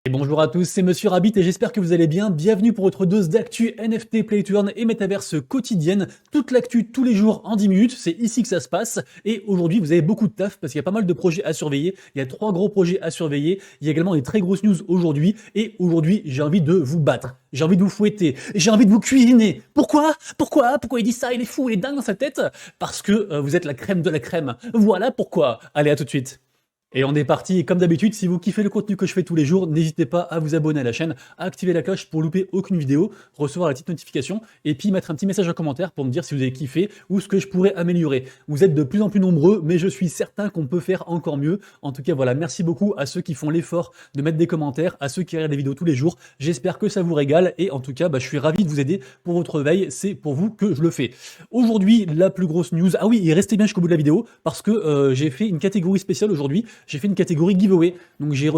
Et bonjour à tous, c'est Monsieur Rabbit et j'espère que vous allez bien. Bienvenue pour votre dose d'actu NFT, Playturn et Metaverse quotidienne. Toute l'actu tous les jours en 10 minutes, c'est ici que ça se passe. Et aujourd'hui, vous avez beaucoup de taf parce qu'il y a pas mal de projets à surveiller. Il y a 3 gros projets à surveiller. Il y a également des très grosses news aujourd'hui. Et aujourd'hui, j'ai envie de vous battre. J'ai envie de vous fouetter. J'ai envie de vous cuisiner. Pourquoi il dit ça? Il est fou, il est dingue dans sa tête. Parce que vous êtes la crème de la crème. Voilà pourquoi. Allez, à tout de suite. Et on est parti, et comme d'habitude, si vous kiffez le contenu que je fais tous les jours, n'hésitez pas à vous abonner à la chaîne, à activer la cloche pour louper aucune vidéo, recevoir la petite notification, et puis mettre un petit message en commentaire pour me dire si vous avez kiffé ou ce que je pourrais améliorer. Vous êtes de plus en plus nombreux, mais je suis certain qu'on peut faire encore mieux. En tout cas, voilà, merci beaucoup à ceux qui font l'effort de mettre des commentaires, à ceux qui regardent les vidéos tous les jours. J'espère que ça vous régale, et en tout cas, je suis ravi de vous aider pour votre veille, c'est pour vous que je le fais. Aujourd'hui, la plus grosse news, ah oui, et restez bien jusqu'au bout de la vidéo, parce que j'ai fait une catégorie spéciale aujourd'hui. J'ai fait une catégorie giveaway, donc j'ai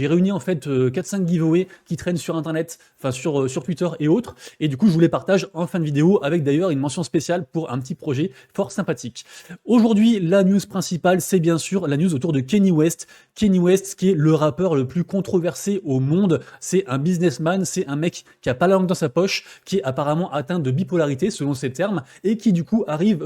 réuni en fait 4-5 giveaways qui traînent sur internet, enfin sur Twitter et autres, et du coup je vous les partage en fin de vidéo avec d'ailleurs une mention spéciale pour un petit projet fort sympathique. Aujourd'hui, la news principale, c'est bien sûr la news autour de Kanye West. Kanye West, qui est le rappeur le plus controversé au monde, c'est un businessman, c'est un mec qui a pas la langue dans sa poche, qui est apparemment atteint de bipolarité selon ses termes, et qui du coup arrive,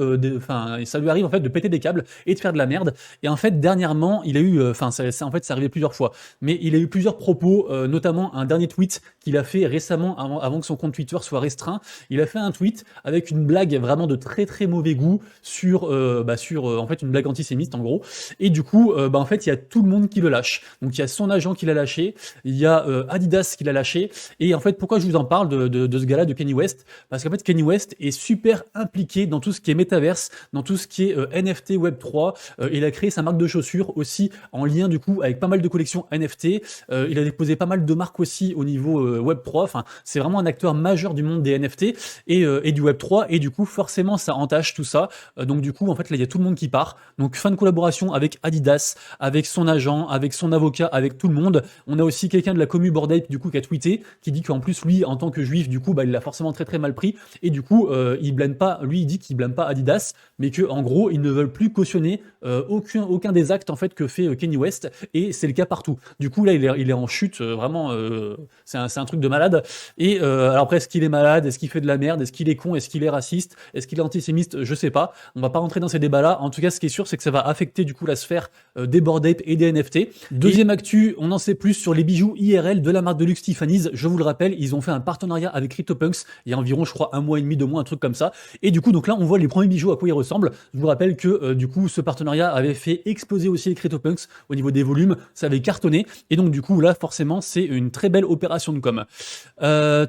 ça lui arrive en fait de péter des câbles et de faire de la merde. Et en fait, dernièrement, il a eu, en fait, ça arrivait plusieurs fois, mais il a eu plusieurs propos, notamment un dernier tweet qu'il a fait récemment, avant que son compte Twitter soit restreint. Il a fait un tweet avec une blague vraiment de très très mauvais goût sur, en fait, une blague antisémite en gros. Et du coup, en fait, il y a tout le monde qui le lâche. Donc il y a son agent qui l'a lâché, il y a Adidas qui l'a lâché. Et en fait, pourquoi je vous en parle de ce gars-là, de Kanye West? Parce qu'en fait, Kanye West est super impliqué dans tout ce qui est métaverse, dans tout ce qui est NFT Web3. Il a créé sa marque de chaussures aussi en lien du coup avec pas mal de collections NFT. Il a déposé pas mal de marques aussi au niveau Web3. Enfin, c'est vraiment un acteur majeur du monde des NFT et du Web3. Et du coup, forcément, ça entache tout ça. Donc du coup, en fait, là, il y a tout le monde qui part. Donc fin de collaboration avec Adidas, avec son agent, avec son avocat, avec tout le monde. On a aussi quelqu'un de la commu Bored Ape du coup qui a tweeté, qui dit qu'en plus lui, en tant que juif, du coup, il l'a forcément très très mal pris. Et du coup, il blâme pas, lui, il dit qu'il blâme pas Adidas, mais que en gros, ils ne veulent plus cautionner aucun des actes en fait que fait Kanye West, et c'est le cas partout. Du coup là il est en chute, vraiment, c'est un truc de malade. Et alors après, est-ce qu'il est malade, est-ce qu'il fait de la merde, est-ce qu'il est con, est-ce qu'il est raciste, est-ce qu'il est antisémiste, je sais pas, on va pas rentrer dans ces débats là. En tout cas, ce qui est sûr, c'est que ça va affecter du coup la sphère des Bored Ape et des NFT. Deuxième actu, on en sait plus sur les bijoux IRL de la marque de luxe Tiffany's. Je vous le rappelle, ils ont fait un partenariat avec CryptoPunks il y a environ, je crois, 1 mois et demi, 2 mois, un truc comme ça. Et du coup, donc là, on voit les premiers bijoux à quoi ils ressemblent. Je vous rappelle que du coup, ce partenariat avait fait exploser aussi les CryptoPunks au niveau des volumes, ça avait cartonné. Et donc du coup, là, forcément, c'est une très belle opération de com.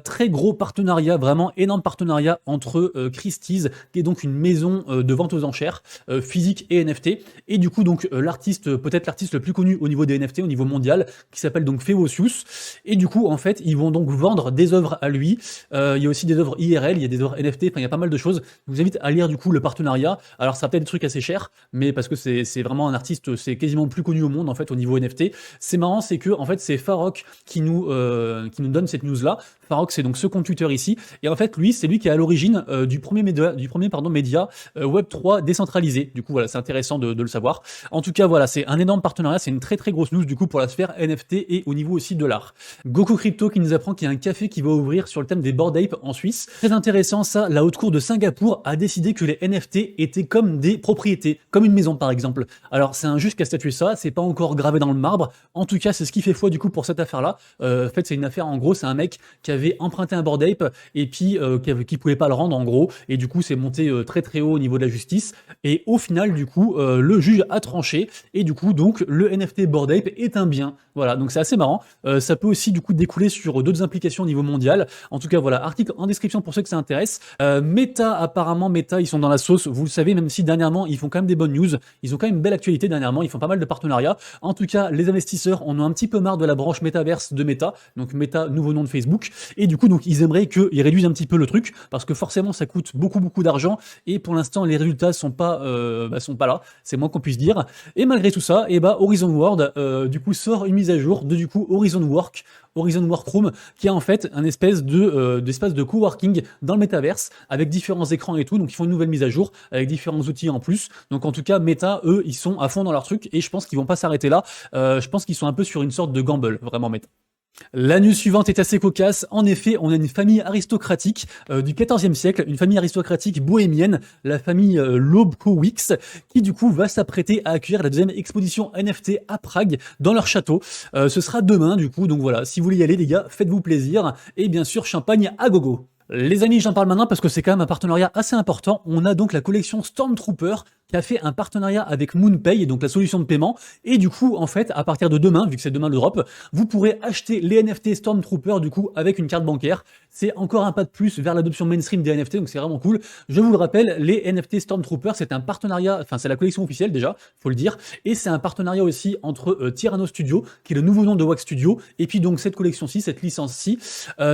Très gros partenariat, vraiment énorme partenariat entre Christie's, qui est donc une maison de vente aux enchères, physique et NFT. Et du coup, donc l'artiste, peut-être l'artiste le plus connu au niveau des NFT, au niveau mondial, qui s'appelle donc Feocius. Et du coup, en fait, ils vont donc vendre des œuvres à lui. Il y a aussi des œuvres IRL, il y a des œuvres NFT, enfin, il y a pas mal de choses. Je vous invite à lire du coup le partenariat. Alors, ça a peut-être des trucs assez chers, mais parce que c'est vraiment un artiste, c'est quasiment le plus connu au monde en fait au niveau NFT. C'est marrant, c'est que en fait c'est Farok qui nous donne cette news là. Farok, c'est donc ce compte Twitter ici, et en fait lui, c'est lui qui est à l'origine du premier média Web3 décentralisé. Du coup voilà, c'est intéressant de le savoir. En tout cas voilà, c'est un énorme partenariat, c'est une très très grosse news du coup pour la sphère NFT et au niveau aussi de l'art. Goku Crypto qui nous apprend qu'il y a un café qui va ouvrir sur le thème des Bored Ape en Suisse. Très intéressant ça, la haute cour de Singapour a décidé que les NFT étaient comme des propriétés, comme une maison par exemple. Alors c'est un juge qui a statué ça, c'est pas encore gravé dans le marbre. En tout cas, c'est ce qui fait foi du coup pour cette affaire-là. En fait, c'est une affaire, en gros, c'est un mec qui avait emprunté un Bored Ape et puis qui pouvait pas le rendre en gros. Et du coup, c'est monté très très haut au niveau de la justice. Et au final, du coup, le juge a tranché et du coup, donc le NFT Bored Ape est un bien. Voilà, donc c'est assez marrant. Ça peut aussi du coup découler sur d'autres implications au niveau mondial. En tout cas, voilà, article en description pour ceux que ça intéresse. Meta, apparemment, Meta, ils sont dans la sauce. Vous le savez, même si dernièrement, ils font quand même des bonnes news. Ils ont quand même une belle actualité dernièrement. Ils font pas mal de partenariats. En tout cas, les investisseurs en ont un petit peu marre de la branche métaverse de Meta. Donc Meta, nouveau nom de Facebook. Et du coup, donc ils aimeraient qu'ils réduisent un petit peu le truc parce que forcément, ça coûte beaucoup d'argent. Et pour l'instant, les résultats sont pas là. C'est moins qu'on puisse dire. Et malgré tout ça, Horizon Horizon World, du coup, sort une mise à jour de, du coup, Horizon Workroom, qui est en fait un espèce d'espace de coworking dans le métaverse, avec différents écrans et tout. Donc, ils font une nouvelle mise à jour, avec différents outils en plus. Donc, en tout cas, Meta, eux, ils sont à fond dans leur truc, et je pense qu'ils vont pas s'arrêter là. Je pense qu'ils sont un peu sur une sorte de gamble, vraiment Meta. La news suivante est assez cocasse. En effet, on a une famille aristocratique du XIVe siècle, une famille aristocratique bohémienne, la famille Lobkowicz, qui du coup va s'apprêter à accueillir la deuxième exposition NFT à Prague dans leur château. Ce sera demain du coup, donc voilà, si vous voulez y aller les gars, faites-vous plaisir et bien sûr champagne à gogo. Les amis, j'en parle maintenant parce que c'est quand même un partenariat assez important. On a donc la collection Stormtrooper qui a fait un partenariat avec MoonPay, donc la solution de paiement. Et du coup, en fait, à partir de demain, vu que c'est demain le drop, vous pourrez acheter les NFT Stormtrooper du coup avec une carte bancaire. C'est encore un pas de plus vers l'adoption mainstream des NFT, donc c'est vraiment cool. Je vous le rappelle, les NFT Stormtrooper, c'est un partenariat, enfin c'est la collection officielle déjà, faut le dire, et c'est un partenariat aussi entre Tyranno Studio, qui est le nouveau nom de Wax Studio, et puis donc cette collection-ci, cette licence-ci.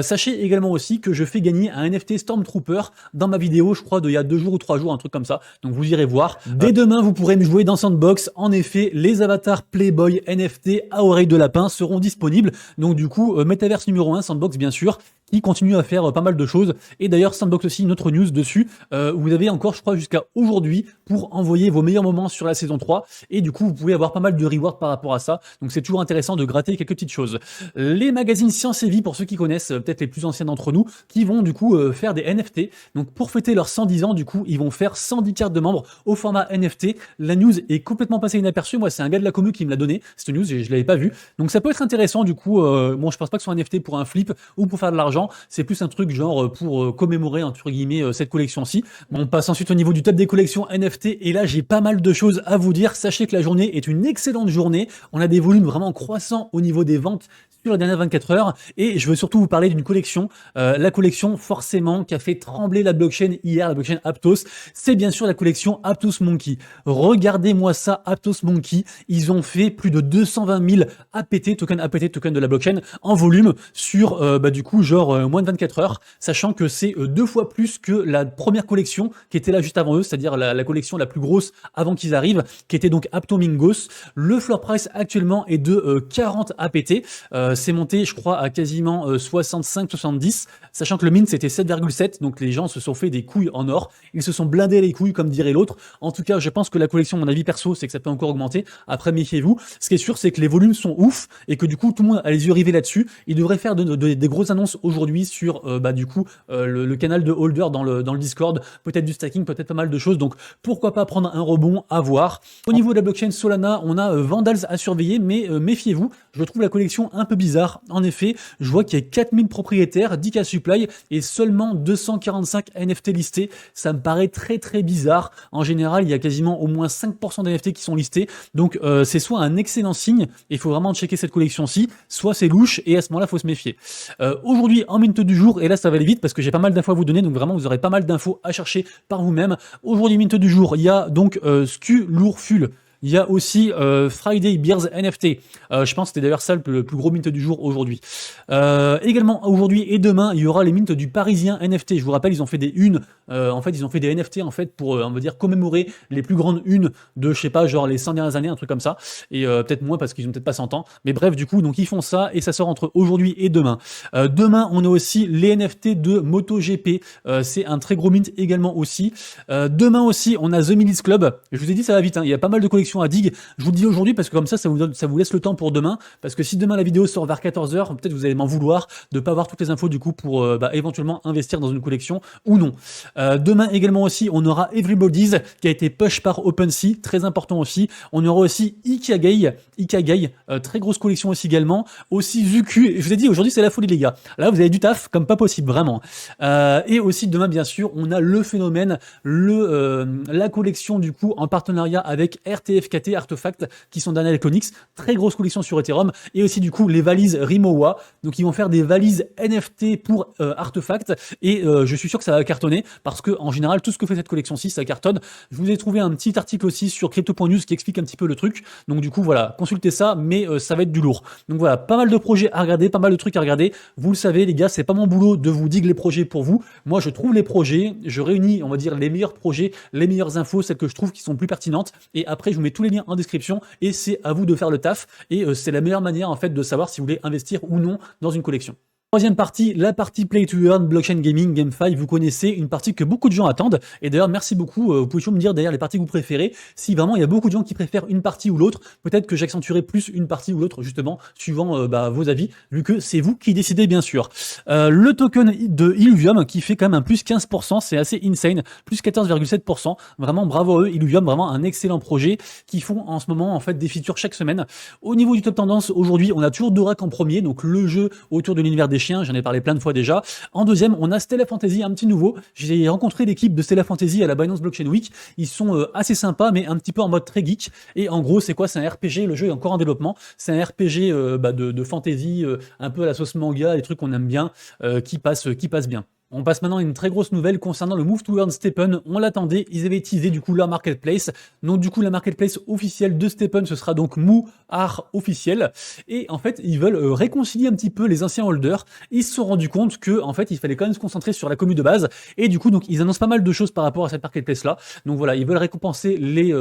Sachez également aussi que je fais gagner un NFT Stormtrooper dans ma vidéo, je crois, d'il y a 2 jours ou 3 jours, un truc comme ça, donc vous irez voir. Dès demain, vous pourrez me jouer dans Sandbox. En effet, les avatars Playboy NFT à oreille de lapin seront disponibles. Donc du coup, Metaverse numéro 1, Sandbox bien sûr, qui continue à faire pas mal de choses. Et d'ailleurs, Sandbox aussi, une autre news dessus. Vous avez encore, je crois, jusqu'à aujourd'hui pour envoyer vos meilleurs moments sur la saison 3. Et du coup, vous pouvez avoir pas mal de rewards par rapport à ça. Donc c'est toujours intéressant de gratter quelques petites choses. Les magazines Science et Vie, pour ceux qui connaissent, peut-être les plus anciens d'entre nous, qui vont du coup faire des NFT. Donc pour fêter leurs 110 ans, du coup, ils vont faire 110 cartes de membres au format NFT. La news est complètement passée inaperçue. Moi, c'est un gars de la commu qui me l'a donné, cette news, et je l'avais pas vue. Donc ça peut être intéressant, du coup. Bon, je pense pas que ce soit un NFT pour un flip ou pour faire de l'argent. C'est plus un truc genre pour commémorer, entre guillemets, cette collection-ci. On passe ensuite au niveau du top des collections NFT. Et là, j'ai pas mal de choses à vous dire. Sachez que la journée est une excellente journée. On a des volumes vraiment croissants au niveau des ventes sur les dernières 24 heures. Et je veux surtout vous parler d'une collection, la collection forcément qui a fait trembler la blockchain hier, la blockchain Aptos. C'est bien sûr la collection Aptos Monkey. Regardez-moi ça, Aptos Monkey. Ils ont fait plus de 220 000 APT, token de la blockchain, en volume sur, du coup, genre moins de 24 heures, sachant que c'est 2 fois plus que la première collection qui était là juste avant eux, c'est-à-dire la collection la plus grosse avant qu'ils arrivent, qui était donc Aptomingos. Le floor price actuellement est de 40 APT. C'est monté, je crois, à quasiment 65-70, sachant que le mint c'était 7,7, donc les gens se sont fait des couilles en or. Ils se sont blindés les couilles, comme dirait l'autre. En tout cas, je pense que la collection, mon avis perso, c'est que ça peut encore augmenter. Après, méfiez-vous. Ce qui est sûr, c'est que les volumes sont ouf et que du coup, tout le monde a les yeux rivés là-dessus. Ils devraient faire des grosses annonces aujourd'hui sur, du coup, le canal de Holder dans le Discord. Peut-être du stacking, peut-être pas mal de choses. Donc, pourquoi pas prendre un rebond à voir. Au niveau de la blockchain Solana, on a Vandals à surveiller, mais méfiez-vous. Je trouve la collection un peu bizarre. En effet, je vois qu'il y a 4000 propriétaires, 10K supply et seulement 245 NFT listés. Ça me paraît très très bizarre. En général, il y a quasiment au moins 5% d'NFT qui sont listés. Donc c'est soit un excellent signe, et il faut vraiment checker cette collection-ci, soit c'est louche et à ce moment-là, il faut se méfier. Aujourd'hui, en mint du jour, et là ça va aller vite parce que j'ai pas mal d'infos à vous donner, donc vraiment vous aurez pas mal d'infos à chercher par vous-même. Aujourd'hui, mint du jour, il y a donc Skulurful. Il y a aussi Friday Beers NFT. Je pense que c'était d'ailleurs ça le plus gros mint du jour aujourd'hui. Également aujourd'hui et demain, il y aura les mints du Parisien NFT. Je vous rappelle, ils ont fait des unes. En fait, ils ont fait des NFT en fait pour, on va dire, commémorer les plus grandes unes de, je sais pas, genre les 100 dernières années, un truc comme ça. Et peut-être moins parce qu'ils ont peut-être pas 100 ans. Mais bref, du coup, donc ils font ça et ça sort entre aujourd'hui et demain. Demain, on a aussi les NFT de MotoGP. C'est un très gros mint également aussi. Demain aussi, on a The Milice Club. Je vous ai dit, ça va vite. Hein. Il y a pas mal de collections à dig. Je vous le dis aujourd'hui parce que comme ça vous laisse le temps pour demain. Parce que si demain la vidéo sort vers 14h, peut-être vous allez m'en vouloir de pas avoir toutes les infos du coup pour éventuellement investir dans une collection ou non. Demain également aussi, on aura Everybody's qui a été push par OpenSea, très important aussi. On aura aussi Ikagai, très grosse collection aussi également. Aussi Zuku, je vous ai dit aujourd'hui c'est la folie les gars. Là vous avez du taf comme pas possible vraiment. Et aussi demain bien sûr, on a le phénomène, la collection du coup en partenariat avec RTFKT, Artefact, qui sont d'Anal Iconics, très grosse collection sur Ethereum, et aussi du coup les valises Rimowa, donc ils vont faire des valises NFT pour Artefact, et je suis sûr que ça va cartonner, parce que en général tout ce que fait cette collection-ci, ça cartonne. Je vous ai trouvé un petit article aussi sur Crypto.news qui explique un petit peu le truc, donc du coup voilà, consultez ça, mais ça va être du lourd. Donc voilà, pas mal de projets à regarder, pas mal de trucs à regarder, vous le savez les gars, c'est pas mon boulot de vous dig les projets pour vous, moi je trouve les projets, je réunis on va dire les meilleurs projets, les meilleures infos, celles que je trouve qui sont plus pertinentes, et après je vous mets mets tous les liens en description et c'est à vous de faire le taf. Et c'est la meilleure manière en fait de savoir si vous voulez investir ou non dans une collection. Troisième partie, la partie Play to Earn, Blockchain Gaming, GameFi, vous connaissez, une partie que beaucoup de gens attendent. Et d'ailleurs, merci beaucoup. Vous pouvez toujours me dire d'ailleurs les parties que vous préférez. Si vraiment il y a beaucoup de gens qui préfèrent une partie ou l'autre, peut-être que j'accentuerai plus une partie ou l'autre, justement, suivant vos avis, vu que c'est vous qui décidez, bien sûr. Le token de Illuvium, qui fait quand même un plus 15%, c'est assez insane, plus 14,7%. Vraiment, bravo à eux. Illuvium, vraiment un excellent projet qui font en ce moment, en fait, des features chaque semaine. Au niveau du top tendance, aujourd'hui, on a toujours Dorak en premier, donc le jeu autour de l'univers des chiens, j'en ai parlé plein de fois déjà. En deuxième, on a Stellar Fantasy, un petit nouveau. J'ai rencontré l'équipe de Stellar Fantasy à la Binance Blockchain Week. Ils sont assez sympas, mais un petit peu en mode très geek. Et en gros, c'est quoi? C'est un RPG, le jeu est encore en développement. C'est un RPG de fantasy, un peu à la sauce manga, des trucs qu'on aime bien, qui passent bien. On passe maintenant à une très grosse nouvelle concernant le Move to Earn STEPN. On l'attendait, ils avaient teasé du coup leur marketplace. Donc du coup la marketplace officielle de STEPN, ce sera donc Art officiel. Et en fait, ils veulent réconcilier un petit peu les anciens holders. Ils se sont rendus compte que en fait, il fallait quand même se concentrer sur la commu de base. Et du coup, donc ils annoncent pas mal de choses par rapport à cette marketplace là. Donc voilà, ils veulent récompenser les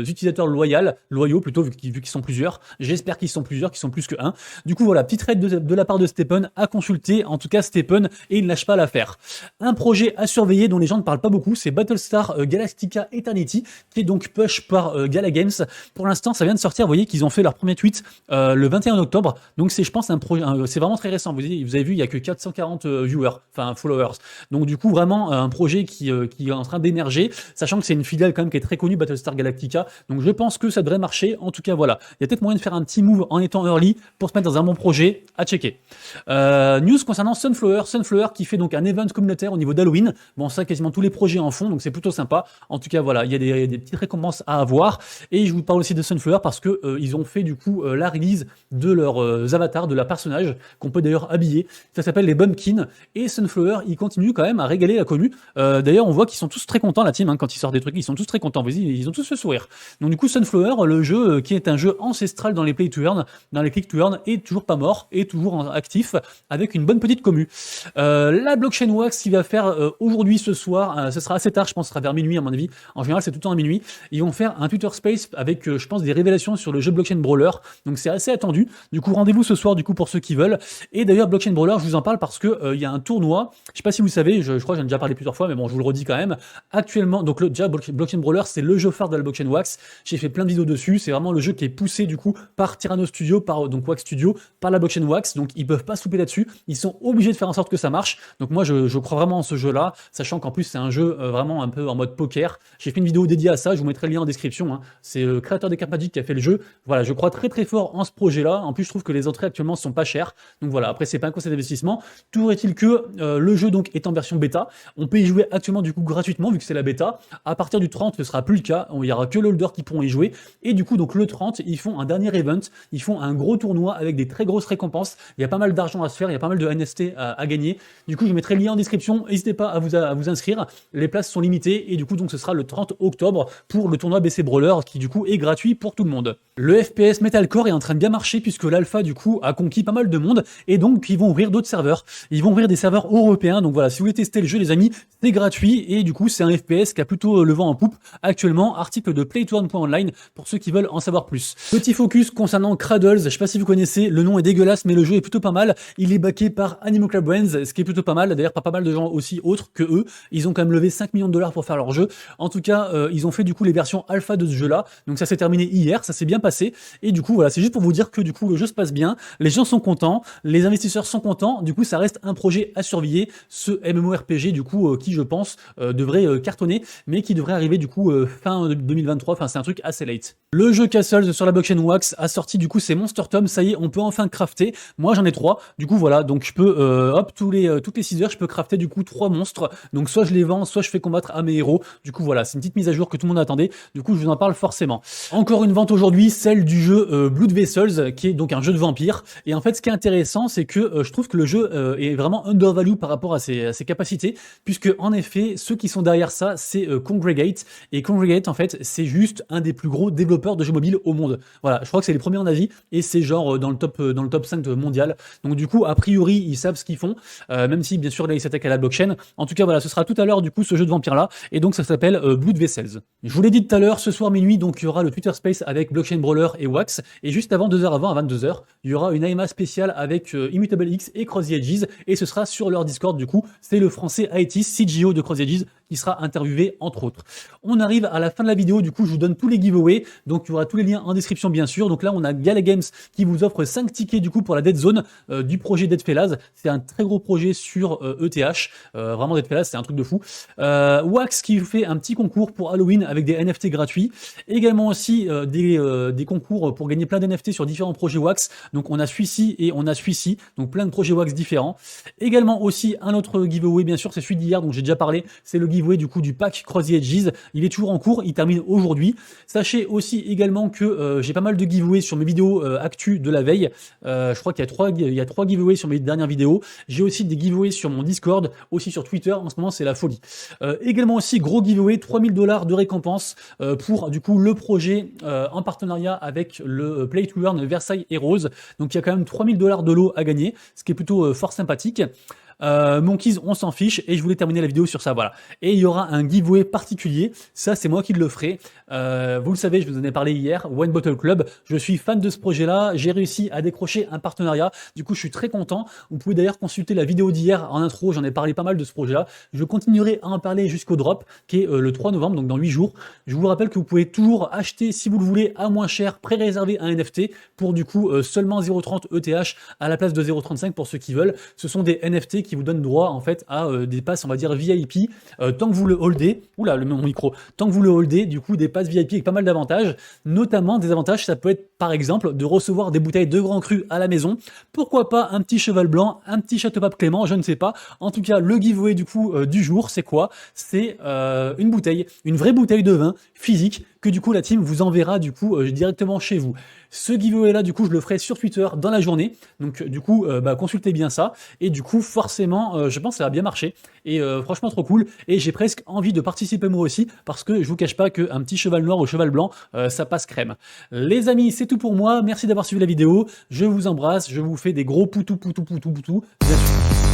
utilisateurs loyaux plutôt vu qu'ils sont plusieurs. J'espère qu'ils sont plusieurs, qu'ils sont plus que un. Du coup voilà, petite raid de la part de STEPN à consulter. En tout cas, STEPN et il ne lâche pas l'affaire. Un projet à surveiller dont les gens ne parlent pas beaucoup, c'est Battlestar Galactica Eternity, qui est donc push par Gala Games. Pour l'instant, ça vient de sortir. Vous voyez qu'ils ont fait leur premier tweet le 21 octobre. Donc c'est, je pense, un projet. C'est vraiment très récent. Vous avez vu, il y a que 440 viewers, enfin followers. Donc du coup, vraiment un projet qui est en train d'émerger, sachant que c'est une filiale quand même qui est très connue, Battlestar Galactica. Donc je pense que ça devrait marcher. En tout cas, voilà. Il y a peut-être moyen de faire un petit move en étant early pour se mettre dans un bon projet à checker. News concernant Sunflower. Sunflower qui fait donc un event communautaire au niveau d'Halloween. Bon, ça, quasiment tous les projets en font, donc c'est plutôt sympa. En tout cas, voilà, il y a des petites récompenses à avoir. Et je vous parle aussi de Sunflower parce que ils ont fait du coup la release de leurs avatars, de leurs personnages, qu'on peut d'ailleurs habiller. Ça s'appelle les Bumpkins. Et Sunflower, il continue quand même à régaler la commu. D'ailleurs, on voit qu'ils sont tous très contents, la team, hein, quand ils sortent des trucs, ils sont tous très contents. Vas-y, ils ont tous le sourire. Donc du coup, Sunflower, le jeu qui est un jeu ancestral dans les play to earn, dans les click to earn, est toujours pas mort, est toujours actif, avec une bonne petite commu. La blockchain Wax qui va faire aujourd'hui, ce soir, ce sera assez tard, je pense, ce sera vers minuit à mon avis. En général, c'est tout le temps à minuit. Ils vont faire un Twitter Space avec, je pense, des révélations sur le jeu Blockchain Brawler. Donc c'est assez attendu. Du coup, rendez-vous ce soir, du coup, pour ceux qui veulent. Et d'ailleurs, Blockchain Brawler, je vous en parle parce que il y a un tournoi. Je sais pas si vous savez, je crois que j'en ai déjà parlé plusieurs fois, mais bon, je vous le redis quand même. Actuellement, donc déjà, Blockchain Brawler, c'est le jeu phare de la blockchain Wax. J'ai fait plein de vidéos dessus. C'est vraiment le jeu qui est poussé du coup par Tyranno Studio, par donc Wax Studio, par la blockchain Wax. Donc ils peuvent pas souper là-dessus. Ils sont obligés de faire en sorte que ça marche. Donc moi, je crois vraiment en ce jeu-là, sachant qu'en plus c'est un jeu vraiment un peu en mode poker. J'ai fait une vidéo dédiée à ça. Je vous mettrai le lien en description. Hein. C'est le créateur des cartes Magic qui a fait le jeu. Voilà, je crois très très fort en ce projet-là. En plus, je trouve que les entrées actuellement sont pas chères. Donc voilà. Après, c'est pas un conseil d'investissement. Toujours est-il que le jeu donc est en version bêta. On peut y jouer actuellement du coup gratuitement vu que c'est la bêta. À partir du 30, ce sera plus le cas. Il y aura que les holders qui pourront y jouer. Et du coup, donc le 30, ils font un dernier event. Ils font un gros tournoi avec des très grosses récompenses. Il y a pas mal d'argent à se faire. Il y a pas mal de NFT à gagner. Du coup, je mettrai le lien en description. N'hésitez pas à vous inscrire. Les places sont limitées. Et du coup, donc ce sera le 30 octobre pour le tournoi BC Brawler qui du coup est gratuit pour tout le monde. Le FPS Metalcore est en train de bien marcher puisque l'alpha du coup a conquis pas mal de monde. Et donc, ils vont ouvrir d'autres serveurs. Ils vont ouvrir des serveurs européens. Donc voilà, si vous voulez tester le jeu, les amis, c'est gratuit. Et du coup, c'est un FPS qui a plutôt le vent en poupe actuellement. Article de playtoearn.online pour ceux qui veulent en savoir plus. Petit focus concernant Cradles. Je sais pas si vous connaissez, le nom est dégueulasse, mais le jeu est plutôt pas mal. Il est backé par Animo Club Brands, ce qui est plutôt pas mal. D'ailleurs, pas mal de gens aussi autres que eux. Ils ont quand même levé 5 millions de dollars pour faire leur jeu. En tout cas, ils ont fait du coup les versions alpha de ce jeu-là. Donc ça s'est terminé hier, ça s'est bien passé. Et du coup, voilà, c'est juste pour vous dire que du coup, le jeu se passe bien. Les gens sont contents, les investisseurs sont contents. Du coup, ça reste un projet à surveiller. Ce MMORPG, du coup, qui je pense devrait cartonner, mais qui devrait arriver du coup fin 2023. Enfin, c'est un truc assez late. Le jeu Castles sur la blockchain Wax a sorti du coup ses Monster Tomes. Ça y est, on peut enfin crafter. Moi, j'en ai 3. Du coup, voilà, donc je peux, hop, toutes les 6 heures, je peux crafter du coup 3 monstres. Donc soit je les vends, soit je fais combattre à mes héros. Du coup, voilà, c'est une petite mise à jour que tout le monde attendait. Du coup, je vous en parle forcément. Encore une vente aujourd'hui, celle du jeu Blood Vessels, qui est donc un jeu de vampire. Et en fait, ce qui est intéressant, c'est que je trouve que le jeu est vraiment undervalue par rapport à ses capacités, puisque en effet, ceux qui sont derrière ça, c'est Congregate. Et Congregate, en fait, c'est juste un des plus gros développeurs de jeux mobiles au monde. Voilà, je crois que c'est les premiers en Asie, et c'est genre dans le top 5 mondial. Donc du coup, a priori, ils savent ce qu'ils font, même si bien sûr là, ils s'attaquent à la blockchain. En tout cas, voilà, ce sera tout à l'heure, du coup, ce jeu de vampire-là. Et donc, ça s'appelle Blood Vessels. Je vous l'ai dit tout à l'heure, ce soir minuit, donc, il y aura le Twitter Space avec Blockchain Brawler et Wax. Et juste avant, 2 heures avant, à 22 h, il y aura une AMA spéciale avec Immutable X et Cross the Edges. Et ce sera sur leur Discord, du coup. C'est le français Aitis, CGO de Cross the Edges, qui sera interviewé, entre autres. On arrive à la fin de la vidéo, du coup, je vous donne tous les giveaways. Donc, il y aura tous les liens en description, bien sûr. Donc là, on a Gala Games qui vous offre 5 tickets, du coup, pour la Dead Zone du projet Dead Fellas. C'est un très gros projet sur ETH. Vraiment, Dead Fellas, c'est un truc de fou. Wax qui vous fait un petit concours pour Halloween avec des NFT gratuits. Également aussi des concours pour gagner plein d'NFT sur différents projets Wax. Donc, on a celui-ci et on a celui-ci. Donc, plein de projets Wax différents. Également aussi, un autre giveaway, bien sûr, c'est celui d'hier, dont j'ai déjà parlé. C'est le giveaway, du coup, du pack Cross the Edges. Il est toujours en cours. Il termine aujourd'hui. Sachez aussi également que j'ai pas mal de giveaways sur mes vidéos actu de la veille. Je crois qu'il y a 3 giveaways sur mes dernières vidéos. J'ai aussi des giveaways sur mon Discord, aussi sur Twitter. En ce moment, c'est la folie. Également aussi, gros giveaway, 3000 $ de récompense pour du coup le projet en partenariat avec le Play to Earn Versailles Heroes. Donc il y a quand même 3000 $ de lot à gagner, ce qui est plutôt fort sympathique. Monkeys, on s'en fiche, et je voulais terminer la vidéo sur ça, voilà. Et il y aura un giveaway particulier, ça c'est moi qui le ferai. Vous le savez, je vous en ai parlé hier, One Bottle Club, je suis fan de ce projet-là, j'ai réussi à décrocher un partenariat, du coup je suis très content. Vous pouvez d'ailleurs consulter la vidéo d'hier en intro, j'en ai parlé pas mal de ce projet-là. Je continuerai à en parler jusqu'au drop, qui est le 3 novembre, donc dans 8 jours. Je vous rappelle que vous pouvez toujours acheter, si vous le voulez, à moins cher, pré-réservé un NFT, pour du coup seulement 0,30 ETH à la place de 0,35 pour ceux qui veulent. Ce sont des NFT qui vous donnent droit en fait à des passes, on va dire VIP, tant que vous le holdez. Oula, mon micro. Tant que vous le holdez, du coup des passes VIP avec pas mal d'avantages, notamment des avantages, ça peut être par exemple de recevoir des bouteilles de Grand Cru à la maison. Pourquoi pas un petit cheval blanc, un petit château pape Clément, je ne sais pas. En tout cas, le giveaway du coup du jour, c'est quoi? C'est une bouteille, une vraie bouteille de vin physique que du coup la team vous enverra du coup directement chez vous. Ce giveaway là, du coup, je le ferai sur Twitter dans la journée. Donc du coup, consultez bien ça. Et du coup, forcément, je pense que ça va bien marcher. Et franchement, trop cool. Et j'ai presque envie de participer moi aussi, parce que je vous cache pas qu'un petit cheval noir ou cheval blanc, ça passe crème. Les amis, c'est tout pour moi. Merci d'avoir suivi la vidéo. Je vous embrasse. Je vous fais des gros poutou poutou poutou poutou. Bien sûr.